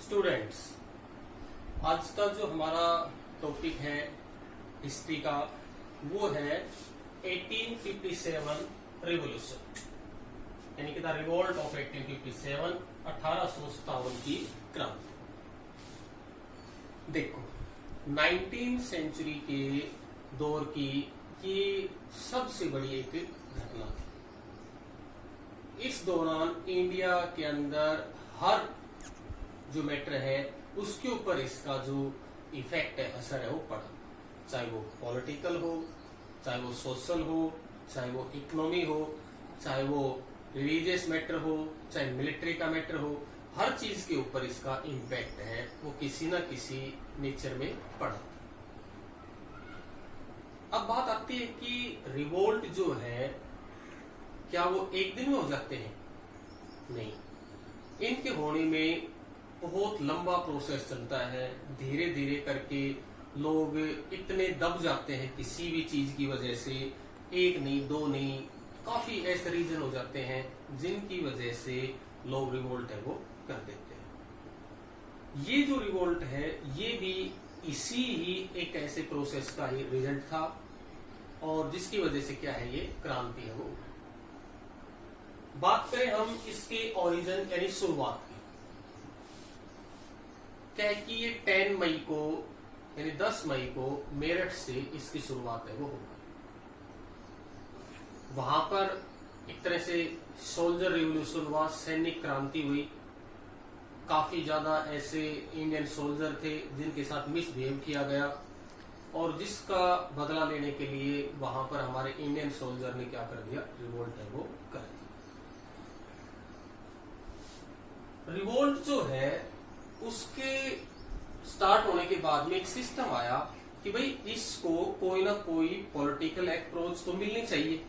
Students, आज का जो हमारा टॉपिक है हिस्ट्री का वो है 1857 रिवॉल्यूशन, यानी कि द रिवोल्ट ऑफ 1857, 1857 की क्रांति। देखो, 19वीं सेंचुरी के दौर की ये सबसे बड़ी एक घटना थी। इस दौरान इंडिया के अंदर हर जो मैटर है उसके ऊपर इसका जो इफेक्ट है, असर है, वो पड़ा। चाहे वो पॉलिटिकल हो, चाहे वो सोशल हो, चाहे वो इकोनॉमी हो, चाहे वो रिलीजियस मैटर हो, चाहे मिलिट्री का मैटर हो, हर चीज के ऊपर इसका इम्पैक्ट है, वो किसी न किसी नेचर में पड़ा। अब बात आती है कि रिवोल्ट जो है क्या वो एक दिन में हो जाते हैं? नहीं, इनके होने में बहुत लंबा प्रोसेस चलता है। धीरे धीरे करके लोग इतने दब जाते हैं किसी भी चीज की वजह से, एक नहीं, दो नहीं, काफी ऐसे रीजन हो जाते हैं जिनकी वजह से लोग रिवोल्ट है वो कर देते हैं। ये जो रिवोल्ट है ये भी इसी ही एक ऐसे प्रोसेस का ही रिजल्ट था, और जिसकी वजह से क्या है, ये क्रांति है वो। बात करें हम इसके ओरिजिन यानी शुरुआत की, क्या है कि ये 10 मई को यानी 10 मई को मेरठ से इसकी शुरुआत है वो हो गई। वहां पर एक तरह से सोल्जर रिवोल्यूशन हुआ, सैनिक क्रांति हुई। काफी ज्यादा ऐसे इंडियन सोल्जर थे जिनके साथ मिसबिहेव किया गया, और जिसका बदला लेने के लिए वहां पर हमारे इंडियन सोल्जर ने क्या कर दिया, रिवोल्ट है वो कर दिया। रिवोल्ट जो है उसके स्टार्ट होने के बाद में एक सिस्टम आया कि भाई इसको कोई ना कोई पॉलिटिकल अप्रोच तो मिलनी चाहिए,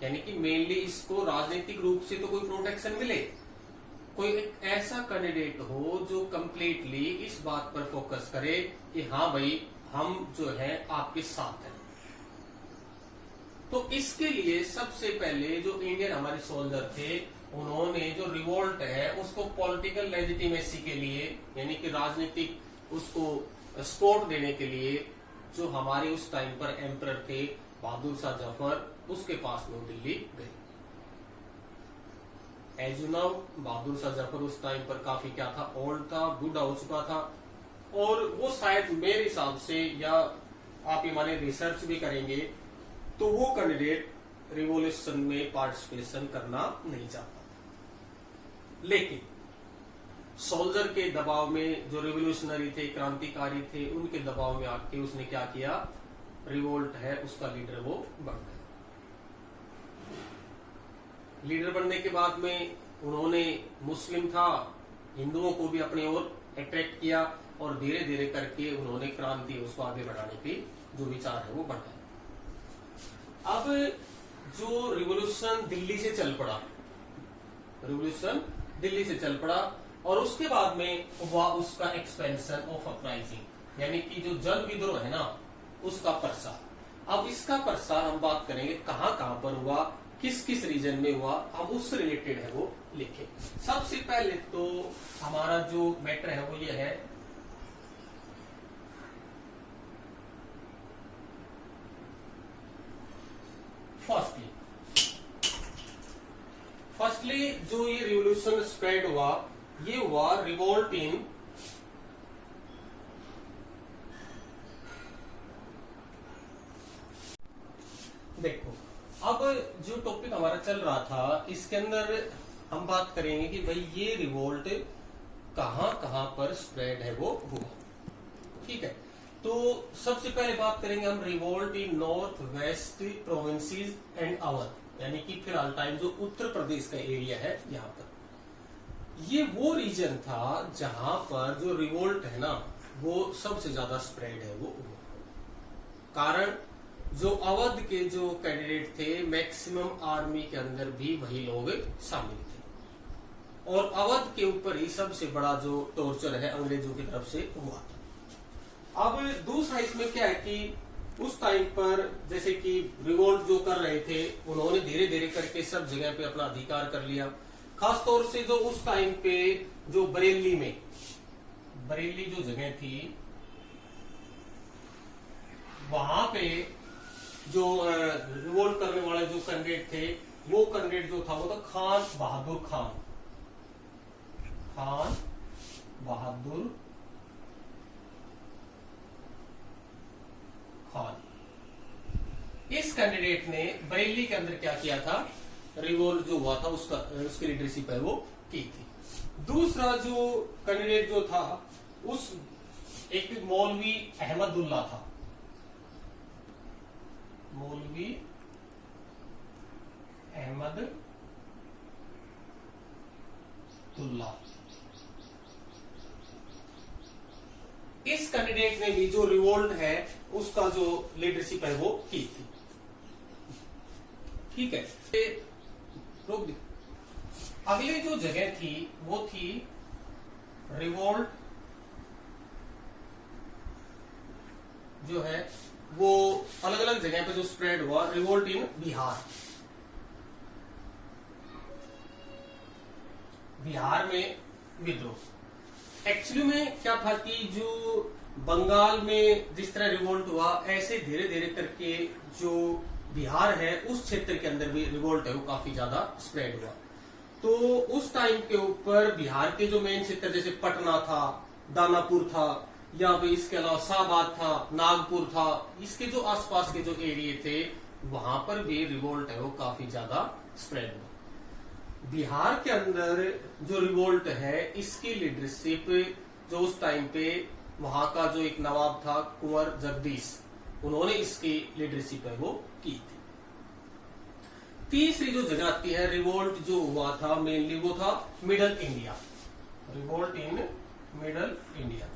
यानी कि मेनली इसको राजनीतिक रूप से तो कोई प्रोटेक्शन मिले, कोई एक ऐसा कैंडिडेट हो जो कंप्लीटली इस बात पर फोकस करे कि हाँ भाई हम जो है आपके साथ हैं। तो इसके लिए सबसे पहले जो इंडियन हमारे सोल्जर थे उन्होंने जो रिवोल्ट है उसको पॉलिटिकल लेजिटिमेसी के लिए, यानी कि राजनीतिक उसको सपोर्ट देने के लिए, जो हमारे उस टाइम पर एम्परर थे बहादुर शाह जफर, उसके पास में दिल्ली गए। As you know, Bahadur Shah Zafar उस टाइम पर काफी क्या था, ओल्ड था, बूढ़ा हो चुका था, और वो शायद मेरे हिसाब से, या आप ये माने रिसर्च भी करेंगे तो वो कैंडिडेट रिवोल्यूशन में पार्टिसिपेशन करना नहीं चाहता। लेकिन सोल्जर के दबाव में, जो रिवोल्यूशनरी थे, क्रांतिकारी थे, उनके दबाव में आके उसने क्या किया, रिवोल्ट है उसका लीडर वो बन गया। लीडर बनने के बाद में उन्होंने, मुस्लिम था, हिंदुओं को भी अपनी ओर अट्रैक्ट किया, और धीरे धीरे करके उन्होंने क्रांति उसको आगे बढ़ाने की जो विचार है वो बढ़ाया। अब जो रिवोल्यूशन दिल्ली से चल पड़ा, रिवोल्यूशन दिल्ली से चल पड़ा, और उसके बाद में हुआ उसका एक्सपेंशन ऑफ अपराइजिंग, यानी कि जो जन विद्रोह है ना उसका प्रसार। अब इसका प्रसार हम बात करेंगे कहां कहां पर हुआ, किस किस रीजन में हुआ, हम उससे रिलेटेड है वो लिखे। सबसे पहले तो हमारा जो मैटर है वो ये है, फर्स्टली जो ये रिवोल्यूशन स्प्रेड हुआ, ये हुआ रिवोल्ट इन देखो, अब जो टॉपिक हमारा चल रहा था इसके अंदर हम बात करेंगे कि भाई ये रिवोल्ट कहां कहां पर स्प्रेड है वो हुआ। ठीक है, तो सबसे पहले बात करेंगे हम revolt in north west provinces and Awadh, यानी कि फिलहाल टाइम जो उत्तर प्रदेश का एरिया है यहाँ पर। ये वो रीजन था जहां पर जो रिवोल्ट है ना वो सबसे ज्यादा स्प्रेड है वो हुआ। कारण जो अवध के जो कैंडिडेट थे, मैक्सिमम आर्मी के अंदर भी वही लोग शामिल थे, और अवध के ऊपर ही सबसे बड़ा जो टॉर्चर है अंग्रेजों की तरफ से हुआ था। अब दूसरा इसमें क्या है कि उस टाइम पर जैसे कि रिवोल्ट जो कर रहे थे उन्होंने धीरे धीरे करके सब जगह पे अपना अधिकार कर लिया, खास तौर से जो उस टाइम पे जो बरेली में, बरेली जो जगह थी वहां पे जो रिवोल्ट करने वाले जो कैंडिडेट थे, वो कैंडिडेट जो था वो था खान बहादुर खान, खान बहादुर खान। इस कैंडिडेट ने बरेली के अंदर क्या किया था, रिवोल्ट जो हुआ था उसकी लीडरशिप है वो की थी। दूसरा जो कैंडिडेट जो था उस एक मौलवी अहमदुल्ला था, मौलवी अहमदुल्ला। इस कैंडिडेट ने भी जो रिवोल्ट है उसका जो लीडरशिप है वो की थी। ठीक है, रोक दी। अगली जो जगह थी वो थी रिवोल्ट जो है वो अलग अलग जगह पे जो स्प्रेड हुआ, रिवोल्ट इन बिहार। बिहार में विद्रोह। एक्चुअली में क्या था कि जो बंगाल में जिस तरह रिवोल्ट हुआ, ऐसे धीरे धीरे करके जो बिहार है उस क्षेत्र के अंदर भी रिवोल्ट है वो काफी ज्यादा स्प्रेड हुआ। तो उस टाइम के ऊपर बिहार के जो मेन क्षेत्र जैसे पटना था, दानापुर था, या फिर इसके अलावा शाहबाद था, नागपुर था, इसके जो आसपास के जो एरिया थे वहां पर भी रिवोल्ट है वो काफी ज्यादा स्प्रेड हुआ। बिहार के अंदर जो रिवोल्ट है इसकी लीडरशिप जो उस टाइम पे वहां का जो एक नवाब था कुंवर जगदीश, उन्होंने इसकी लीडरशिप है वो की थी। तीसरी जो जगह आती है रिवोल्ट जो हुआ था मेनली वो था middle India, revolt in middle India.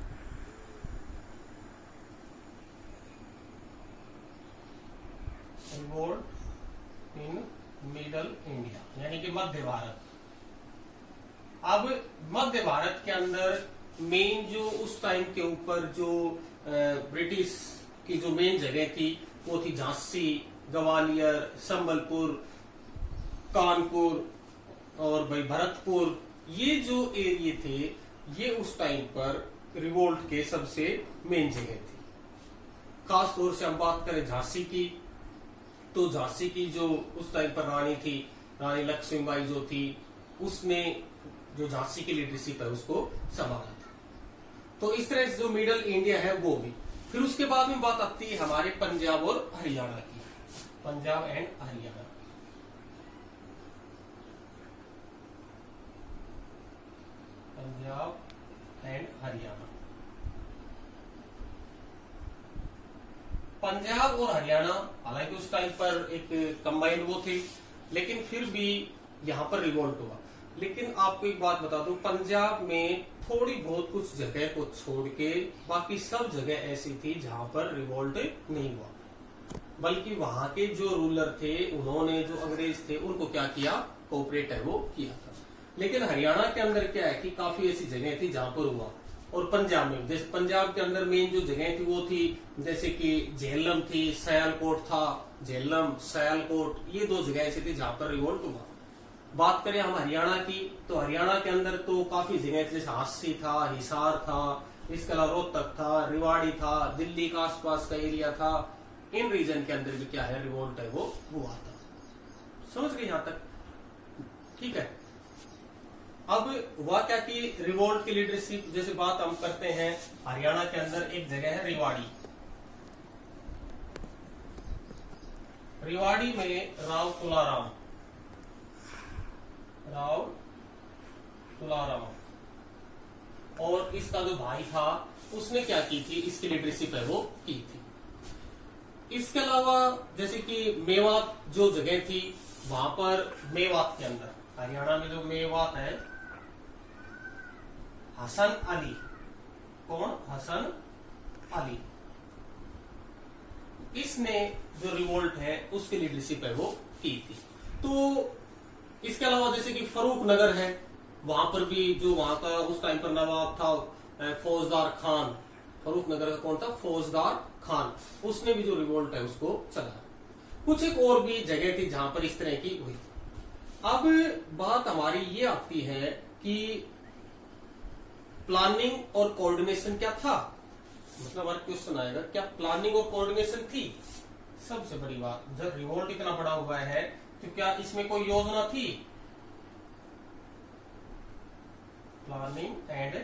Revolt in middle India यानी कि मध्य भारत। अब मध्य भारत के अंदर मेन जो उस टाइम के ऊपर जो ब्रिटिश की जो मेन जगह थी वो थी झांसी, ग्वालियर, संबलपुर, कानपुर और भाई भरतपुर। ये जो एरिया थे ये उस टाइम पर रिवोल्ट के सबसे मेन जगह थी। खास तौर से हम बात करें झांसी की, तो झांसी की जो उस टाइम पर रानी थी, रानी लक्ष्मीबाई जो थी, उसने जो झांसी की लीडरशिप है उसको संभाला था। तो इस तरह से जो मिडल इंडिया है वो भी। फिर उसके बाद में बात आती है हमारे पंजाब और हरियाणा की, पंजाब एंड हरियाणा। पंजाब एंड हरियाणा। पंजाब और हरियाणा हालांकि उस टाइम पर एक कंबाइंड वो थे, लेकिन फिर भी यहां पर रिवोल्ट हुआ। लेकिन आपको एक बात बता दूं, पंजाब में थोड़ी बहुत कुछ जगह को छोड़ के बाकी सब जगह ऐसी थी जहां पर रिवोल्ट नहीं हुआ, बल्कि वहां के जो रूलर थे उन्होंने जो अंग्रेज थे उनको क्या किया, कोऑपरेट है वो किया था। लेकिन हरियाणा के अंदर क्या है कि काफी ऐसी जगह थी जहां पर हुआ। और पंजाब में जैसे पंजाब के अंदर मेन जो जगह थी वो थी जैसे कि झेलम थी, सयालकोट था, झेलम सयालकोट, ये दो जगह ऐसी थी जहां पर रिवोल्ट हुआ। बात करें हम हरियाणा की, तो हरियाणा के अंदर तो काफी जगह थी, जैसे हांसी था, हिसार था, इसके अलावा रोहतक था, रिवाड़ी था, दिल्ली का आसपास का एरिया था। इन रीजन के अंदर भी क्या है रिवोल्ट है वो हुआ था। समझ गए यहां तक? ठीक है। अब हुआ क्या कि रिवोल्ट की लीडरशिप जैसे बात हम करते हैं, हरियाणा के अंदर एक जगह है रिवाड़ी। रिवाड़ी में राव तुलाराम और इसका जो भाई था उसने क्या की थी, इसकी लीडरशिप है वो की थी। इसके अलावा जैसे कि मेवात जो जगह थी वहां पर मेवात के अंदर, हरियाणा में जो मेवात है, हसन अली, कौन, हसन अली, इसने जो रिवोल्ट है उसकी लीडरशिप है वो की थी। तो इसके अलावा जैसे कि फरूक नगर है, वहां पर भी जो वहां का उस टाइम पर नवाब था फौजदार खान, फरूक नगर का कौन था, फौजदार खान, उसने भी जो रिवोल्ट है उसको चलाया। कुछ एक और भी जगह थी जहां पर इस तरह की हुई। अब बात हमारी ये आती है कि प्लानिंग और कोऑर्डिनेशन क्या था, मतलब हमारा क्वेश्चन आएगा क्या प्लानिंग और कोऑर्डिनेशन थी। सबसे बड़ी बात, जब रिवोल्ट इतना बड़ा हुआ है तो क्या इसमें कोई योजना थी। प्लानिंग एंड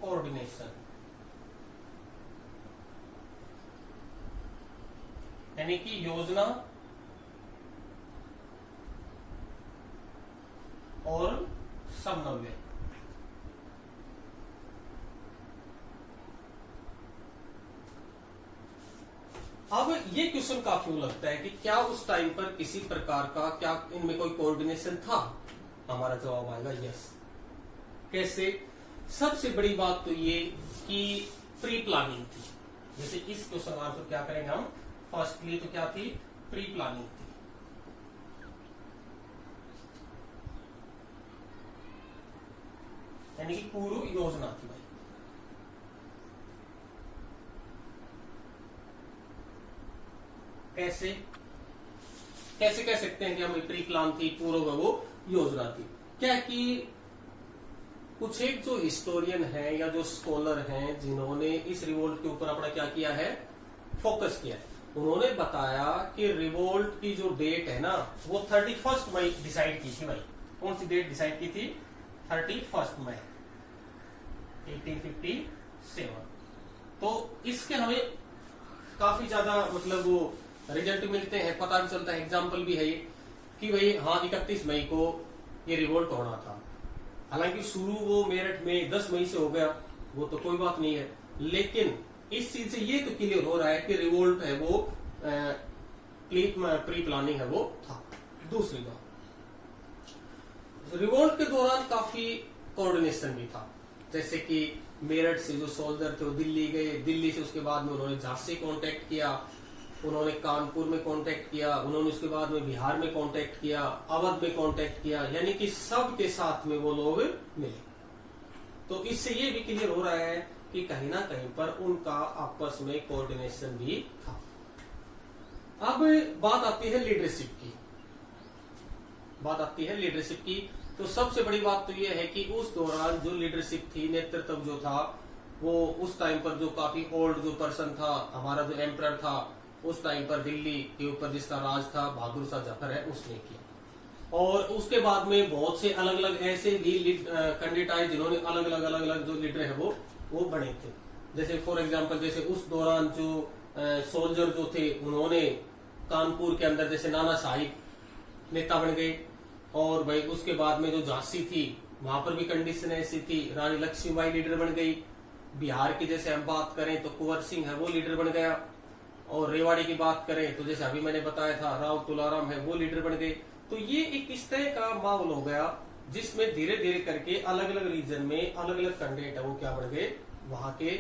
कोऑर्डिनेशन यानी कि योजना और समन्वय। अब ये क्वेश्चन काफी लगता है कि क्या उस टाइम पर किसी प्रकार का क्या इनमें कोई कोऑर्डिनेशन था। हमारा जवाब आएगा यस। कैसे? सबसे बड़ी बात तो ये कि प्री प्लानिंग थी। जैसे इस क्वेश्चन का आंसर क्या करेंगे हम, फर्स्टली तो क्या थी, प्री प्लानिंग थी। यानी कि पूर्व योजना थी भाई। कैसे कैसे कह सकते हैं कि हमें प्री प्लान थी, पूर्व वो योजना थी। क्या कि कुछ एक जो हिस्टोरियन है या जो स्कॉलर हैं जिन्होंने इस रिवोल्ट के ऊपर अपना क्या किया है, फोकस किया है, उन्होंने बताया कि रिवोल्ट की जो डेट है ना वो 31 मई डिसाइड की थी भाई। कौन सी डेट डिसाइड की थी? 31 मई 1857। तो इसके हमें काफी ज्यादा मतलब वो रिजल्ट मिलते हैं, पता भी चलता है, एग्जाम्पल भी है ये कि भाई हाँ 31 मई को ये रिवोल्ट होना था। हालांकि शुरू वो मेरठ में 10 मई से हो गया, वो तो कोई बात नहीं है, लेकिन इस चीज से ये तो क्लियर हो रहा है कि रिवोल्ट है वो प्री प्लानिंग है वो था। दूसरी बात, रिवोल्ट के दौरान काफी कोऑर्डिनेशन भी था। जैसे कि मेरठ से जो सोल्जर थे वो दिल्ली गए, दिल्ली से उसके बाद में उन्होंने झांसी कांटेक्ट किया, उन्होंने कानपुर में कांटेक्ट किया, उन्होंने उसके बाद में बिहार में कांटेक्ट किया, अवध में कांटेक्ट किया, यानी कि सब के साथ में वो लोग मिले। तो इससे ये भी क्लियर हो रहा है कि कहीं ना कहीं पर उनका आपस में कोऑर्डिनेशन भी था। अब बात आती है लीडरशिप की, तो सबसे बड़ी बात तो ये है कि उस दौरान जो लीडरशिप थी, नेतृत्व जो था, वो उस टाइम पर जो काफी ओल्ड जो पर्सन था, हमारा जो एम्परर था उस टाइम पर दिल्ली के ऊपर जिसका राज था, बहादुर शाह जफर है, उसने किया। और उसके बाद में बहुत से अलग अलग ऐसे भी कैंडिडेट आए जिन्होंने अलग अलग जो लीडर है वो बने थे। जैसे फॉर एग्जाम्पल, जैसे उस दौरान जो सोल्जर जो थे उन्होंने कानपुर के अंदर जैसे नाना साहिब नेता बन गए, और भाई उसके बाद में जो झांसी थी वहां पर भी कंडीशन ऐसी थी, रानी लक्ष्मीबाई लीडर बन गई। बिहार की जैसे हम बात करें तो कुंवर सिंह है वो लीडर बन गया, और रेवाड़ी की बात करें तो जैसे अभी मैंने बताया था राव तुलाराम है वो लीडर बन गए। तो ये एक इस तरह का माहौल हो गया जिसमें धीरे धीरे करके अलग अलग रीजन में अलग अलग कैंडिडेट है वो क्या बन गए, वहां के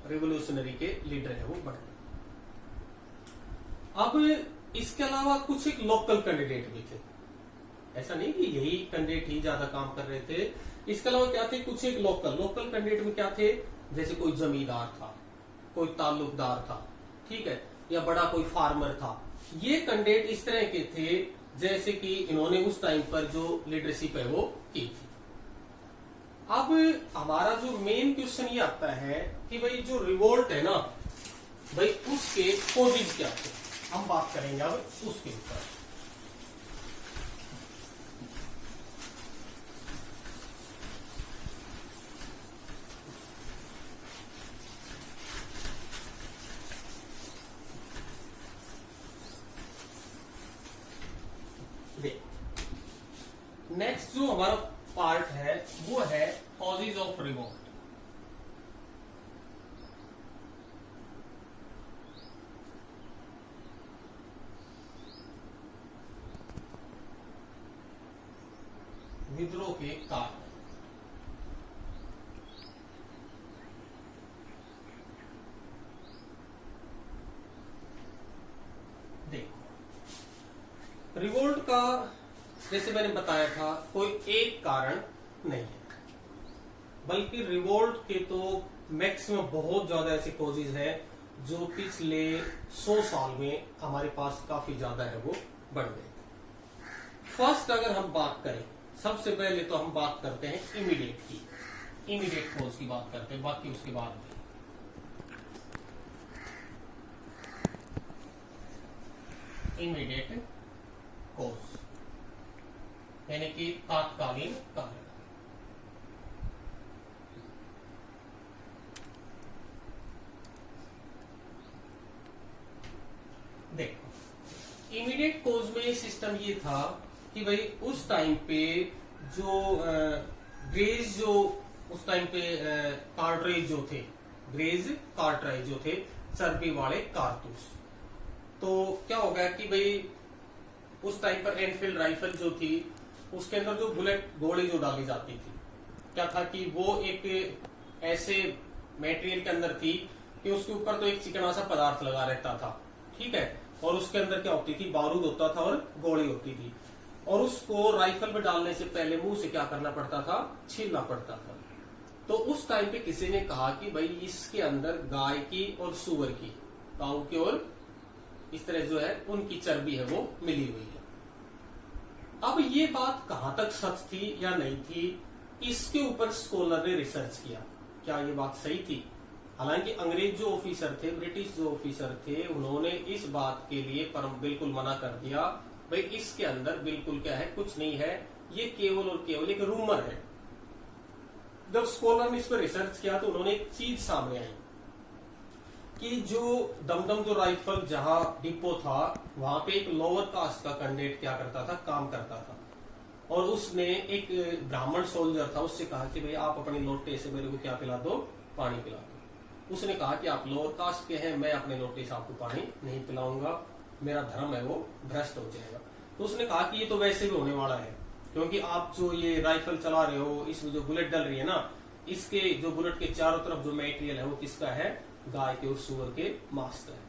रिवोल्यूशनरी के लीडर है वो बन गए। अब इसके अलावा कुछ एक लोकल कैंडिडेट भी थे, ऐसा नहीं कि यही कैंडिडेट ही ज्यादा काम कर रहे थे। इसके अलावा क्या थे, कुछ एक लोकल कैंडिडेट में क्या थे, जैसे कोई जमींदार था, कोई ताल्लुकदार था, ठीक है, या बड़ा कोई फार्मर था। ये कैंडिडेट इस तरह के थे जैसे कि इन्होंने उस टाइम पर जो लीडरशिप है वो की थी। अब हमारा जो मेन क्वेश्चन ये आता है कि भाई जो रिवोल्ट है ना भाई उसके कॉजेज क्या थे, हम बात करेंगे अब उसके ऊपर। नेक्स्ट जो हमारा पार्ट है वो है कॉजेज ऑफ रिवोल्ट। विद्रोह के कारण। देखो रिवोल्ट का जैसे मैंने बताया था कोई एक कारण नहीं है, बल्कि रिवोल्ट के तो मैक्सिमम बहुत ज्यादा ऐसे कॉजेज है जो पिछले 100 साल में हमारे पास काफी ज्यादा है वो बढ़ गए। फर्स्ट अगर हम बात करें, सबसे पहले तो हम बात करते हैं इमीडिएट की, इमीडिएट कॉज की बात करते हैं, बाकी उसके बाद में। इमीडिएट कॉज यानी कि तात्कालीन कारण। देखो इमीडिएट कॉज में सिस्टम ये था कि भाई उस टाइम पे जो ग्रेज जो उस टाइम पे कार्ट्रेज जो थे, ग्रेज कार्ट्रेज जो थे, चर्बी वाले कारतूस, तो क्या होगा कि भाई उस टाइम पर एनफील्ड राइफल जो थी उसके अंदर जो बुलेट गोली जो डाली जाती थी, क्या था कि वो एक ऐसे मटेरियल के अंदर थी कि उसके ऊपर तो एक चिकना सा पदार्थ लगा रहता था, ठीक है, और उसके अंदर क्या होती थी, बारूद होता था और गोली होती थी, और उसको राइफल में डालने से पहले मुंह से क्या करना पड़ता था, छीलना पड़ता था। तो उस टाइम पे किसी ने कहा कि भाई इसके अंदर गाय की और सुअर की, काऊ की और इस तरह जो है उनकी चर्बी है वो मिली हुई है। अब ये बात कहां तक सच थी या नहीं थी, इसके ऊपर स्कॉलर ने रिसर्च किया, क्या ये बात सही थी। हालांकि अंग्रेज जो ऑफिसर थे, ब्रिटिश जो ऑफिसर थे, उन्होंने इस बात के लिए बिल्कुल मना कर दिया, भाई इसके अंदर बिल्कुल क्या है, कुछ नहीं है, ये केवल और केवल एक रूमर है। जब स्कॉलर ने इस पर रिसर्च किया तो उन्होंने एक चीज सामने आई कि जो दमदम जो राइफल जहां डिपो था वहां पे एक लोअर कास्ट का कैंडिडेट क्या करता था, काम करता था, और उसने एक ब्राह्मण सोल्जर था, उससे कहा कि भाई आप अपने लोटे से मेरे को क्या पिला दो, पानी पिला दो। उसने कहा कि आप लोअर कास्ट के हैं, मैं अपने लोटे से आपको पानी नहीं पिलाऊंगा, मेरा धर्म है वो भ्रष्ट हो जाएगा। तो उसने कहा कि ये तो वैसे भी होने वाला है, क्योंकि आप जो ये राइफल चला रहे हो, इसमें जो बुलेट डल रही है ना, इसके जो बुलेट के चारों तरफ जो मटेरियल है वो किसका है, गाय के और सुअर के मांस का है।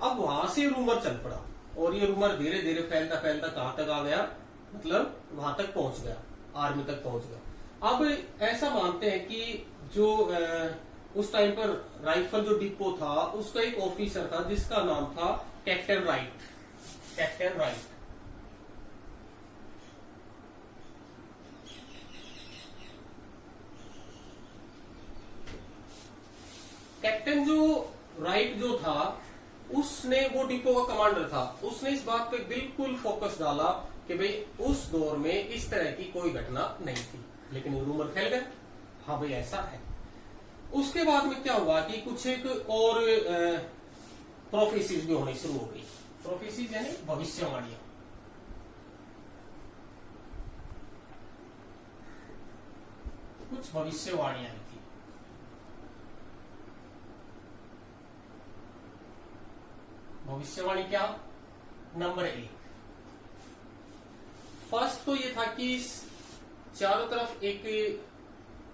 अब वहां से रूमर चल पड़ा, और ये रूमर धीरे धीरे फैलता फैलता कहां तक आ गया, मतलब वहां तक पहुंच गया, आर्मी तक पहुंच गया। अब ऐसा मानते हैं कि जो उस टाइम पर राइफल जो डिपो था उसका एक ऑफिसर था जिसका नाम था captain right, captain right. Captain जो राइट जो था, उसने वो डिपो का कमांडर था, उसने इस बात पे बिल्कुल फोकस डाला कि भाई उस दौर में इस तरह की कोई घटना नहीं थी, लेकिन रूमर फैल गया, हाँ भाई ऐसा है। उसके बाद में क्या हुआ कि कुछ एक और प्रोफेसीज भी होनी शुरू हो गई। प्रोफेसीज यानी भविष्यवाणियां। कुछ भविष्यवाणियां थी। भविष्यवाणी क्या, नंबर 1, फर्स्ट तो ये था कि चारों तरफ एक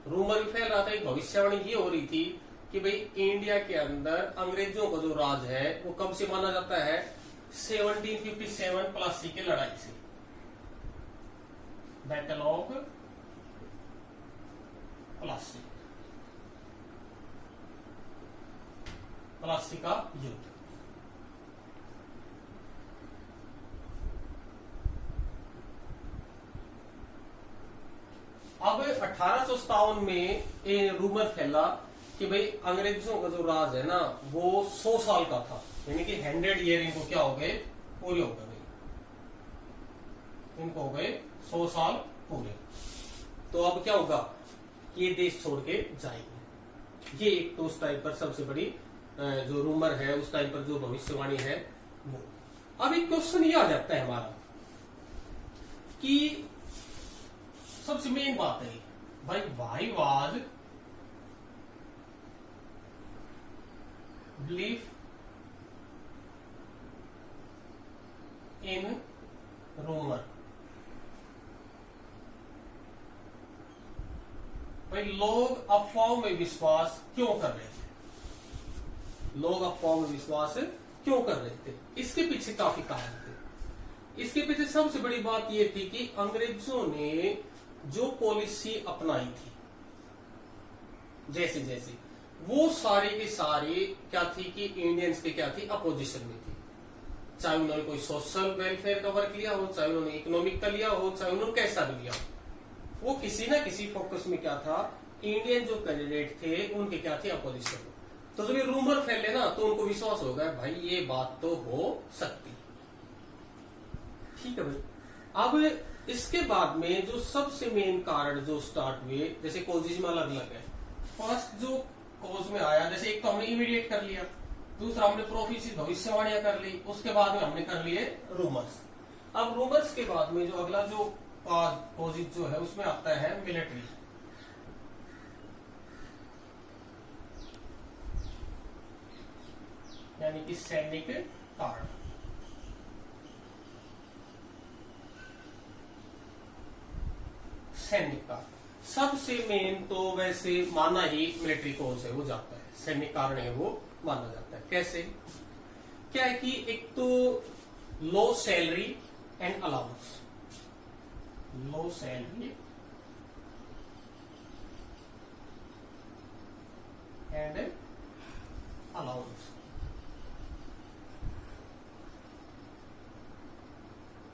रूमर फैल रहा था, एक भविष्यवाणी ये हो रही थी कि भाई इंडिया के अंदर अंग्रेजों का जो राज है वो कब से माना जाता है, 1757 प्लासी की लड़ाई से, बैटल ऑफ प्लासी, प्लासी का युद्ध। अब 1857 में ये रूमर फैला कि भाई अंग्रेजों का जो राज है ना वो 100 साल का था, यानी कि 100 ईयर इनको क्या हो गए, पूरे हो गए, इनको हो गए 100 साल पूरे। तो अब क्या होगा कि ये देश छोड़ के जाएंगे। ये एक तो उस टाइम पर सबसे बड़ी जो रूमर है, उस टाइम पर जो भविष्यवाणी है वो। अब एक क्वेश्चन ये आ जाता है हमारा कि सबसे मेन बात है भाई, why was belief in rumour. भाई लोग अफवाहों में विश्वास क्यों कर रहे थे, लोग अफवाहों में विश्वास क्यों कर रहे थे, इसके पीछे काफी कारण थे। इसके पीछे सबसे बड़ी बात यह थी कि अंग्रेजों ने जो पॉलिसी अपनाई थी, जैसे जैसे वो सारे के सारे क्या थी कि इंडियंस के क्या थी, अपोजिशन में थी। चाहे उन्होंने कोई सोशल वेलफेयर का वर्क लिया हो, चाहे उन्होंने इकोनॉमिक का लिया हो, चाहे उन्होंने कैसा भी लिया, वो किसी ना किसी फोकस में क्या था, इंडियन जो कैंडिडेट थे उनके क्या थे, अपोजिशन। तो जब ये रूमर फैले ना तो उनको विश्वास हो गया भाई ये बात तो हो सकती, ठीक है भाई। अब इसके बाद में जो सबसे मेन कारण जो स्टार्ट हुए, जैसे कॉजेज में अलग अलग है। फर्स्ट जो कॉज में आया, जैसे एक तो हमने इमीडिएट कर लिया, दूसरा हमने प्रोफेसी भविष्यवाणियां कर ली, उसके बाद में हमने कर लिए रूमर्स। अब रूमर्स के बाद में जो अगला जो कॉजेज जो है उसमें आता है मिलिट्री, यानी कि सैनिक कारण। सैनिक कारण सबसे मेन तो वैसे माना ही मिलिट्री कॉज है वो जाता है, सैनिक कारण है वो माना जाता है। कैसे, क्या है कि एक तो लो salary and allowance, low salary and allowance,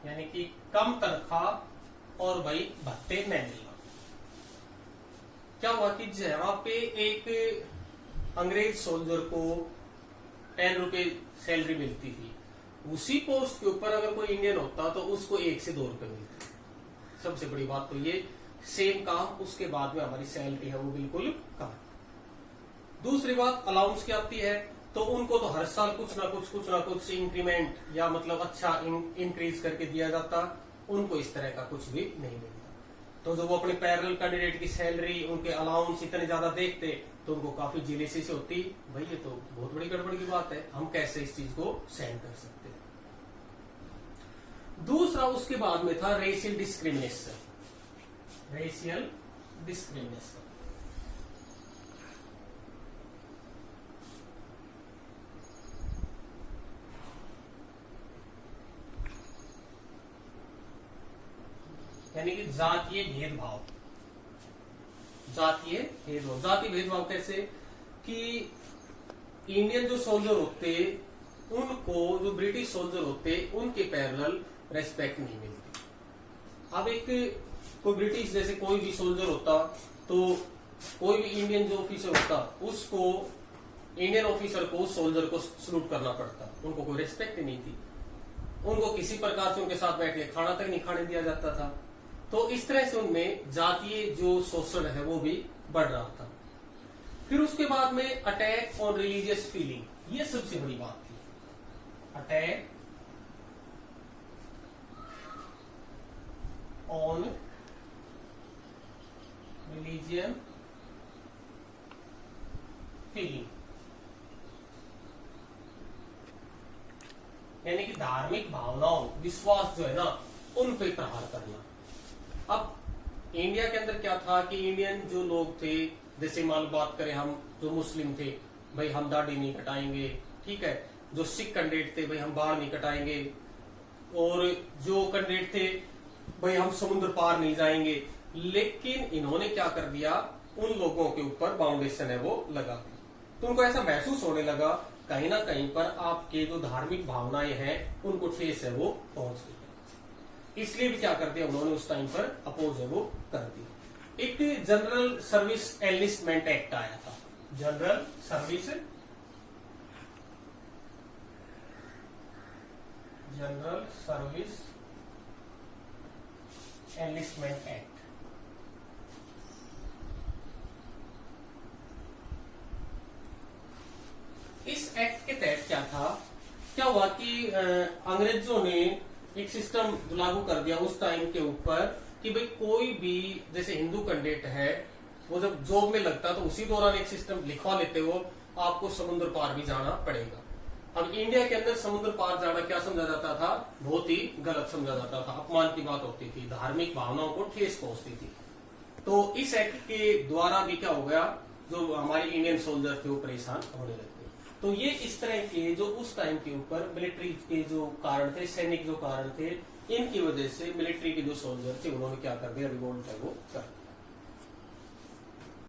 यानी कि कम तनख्वाह और भाई भत्ते न मिलना। क्या हुआ कि जहां पे एक अंग्रेज सोल्जर को 10 रुपए सैलरी मिलती थी, उसी पोस्ट के ऊपर अगर कोई इंडियन होता तो उसको 1 से 2 रुपए मिलते। सबसे बड़ी बात तो ये, सेम काम, उसके बाद में हमारी सैलरी है वो बिल्कुल कम। दूसरी बात अलाउंस की आती है, तो उनको तो हर साल कुछ ना कुछ इंक्रीमेंट या मतलब अच्छा इंक्रीज करके दिया जाता, उनको इस तरह का कुछ भी नहीं मिलता। तो जब वो अपने पैरेलल कैंडिडेट की सैलरी, उनके अलाउंस इतने ज्यादा देखते तो उनको काफी जेलेसी से होती, भाई ये तो बहुत बड़ी गड़बड़ की बात है, हम कैसे इस चीज को सहन कर सकते हैं। दूसरा उसके बाद में था रेशियल डिस्क्रिमिनेशन, रेशियल डिस्क्रिमिनेशन। यानी कि जातीय भेदभाव, जातीय भेदभाव। जातीय भेदभाव कैसे कि इंडियन जो सोल्जर होते उनको जो ब्रिटिश सोल्जर होते उनके पैरेलल रेस्पेक्ट नहीं मिलती। अब एक कोई ब्रिटिश जैसे कोई भी सोल्जर होता तो कोई भी इंडियन जो ऑफिसर होता उसको, इंडियन ऑफिसर को सोल्जर को सल्यूट करना पड़ता, उनको कोई रेस्पेक्ट नहीं थी, उनको किसी प्रकार से उनके साथ बैठ के खाना तक नहीं खाने दिया जाता था। तो इस तरह से उनमें जातीय जो शोषण है वो भी बढ़ रहा था। फिर उसके बाद में अटैक ऑन रिलीजियस फीलिंग, ये सबसे बड़ी बात थी, अटैक ऑन रिलीजियन फीलिंग, यानी कि धार्मिक भावनाओं, विश्वास जो है ना उन पे प्रहार करना। अब इंडिया के अंदर क्या था कि इंडियन जो लोग थे, जैसे मान बात करें हम जो मुस्लिम थे, भाई हम दाढ़ी नहीं कटाएंगे, ठीक है। जो सिख कैंडिडेट थे, भाई हम बाल नहीं कटाएंगे, और जो कैंडिडेट थे भाई हम समुद्र पार नहीं जाएंगे। लेकिन इन्होंने क्या कर दिया, उन लोगों के ऊपर बाउंडेशन है वो लगा दी, तो उनको ऐसा महसूस होने लगा कहीं ना कहीं पर आपके जो धार्मिक भावनाएं हैं उनको ठेस है वो पहुंच गई। इसलिए भी क्या कर दिया उन्होंने उस टाइम पर अपोज है वो कर दिया। एक जनरल सर्विस एनलिस्टमेंट एक्ट आया था, जनरल सर्विस एनलिस्टमेंट एक्ट। इस एक्ट के तहत क्या था, क्या हुआ कि अंग्रेजों ने एक सिस्टम लागू कर दिया उस टाइम के ऊपर कि भाई कोई भी जैसे हिंदू कैंडिडेट है वो जब जॉब में लगता तो उसी दौरान एक सिस्टम लिखवा लेते वो आपको समुद्र पार भी जाना पड़ेगा। अब इंडिया के अंदर समुद्र पार जाना क्या समझा जाता था, बहुत ही गलत समझा जाता था, अपमान की बात होती थी, धार्मिक भावनाओं को ठेस पहुंचती थी। तो इस एक्ट के द्वारा भी क्या हो गया, जो हमारे इंडियन सोल्जर थे वो परेशान होने लगे। तो ये इस तरह के जो उस टाइम के ऊपर मिलिट्री के जो कारण थे, सैनिक जो कारण थे, इनकी वजह से मिलिट्री के जो सोल्जर थे उन्होंने क्या कर दिया, रिवोल्ट है वो कर दिया।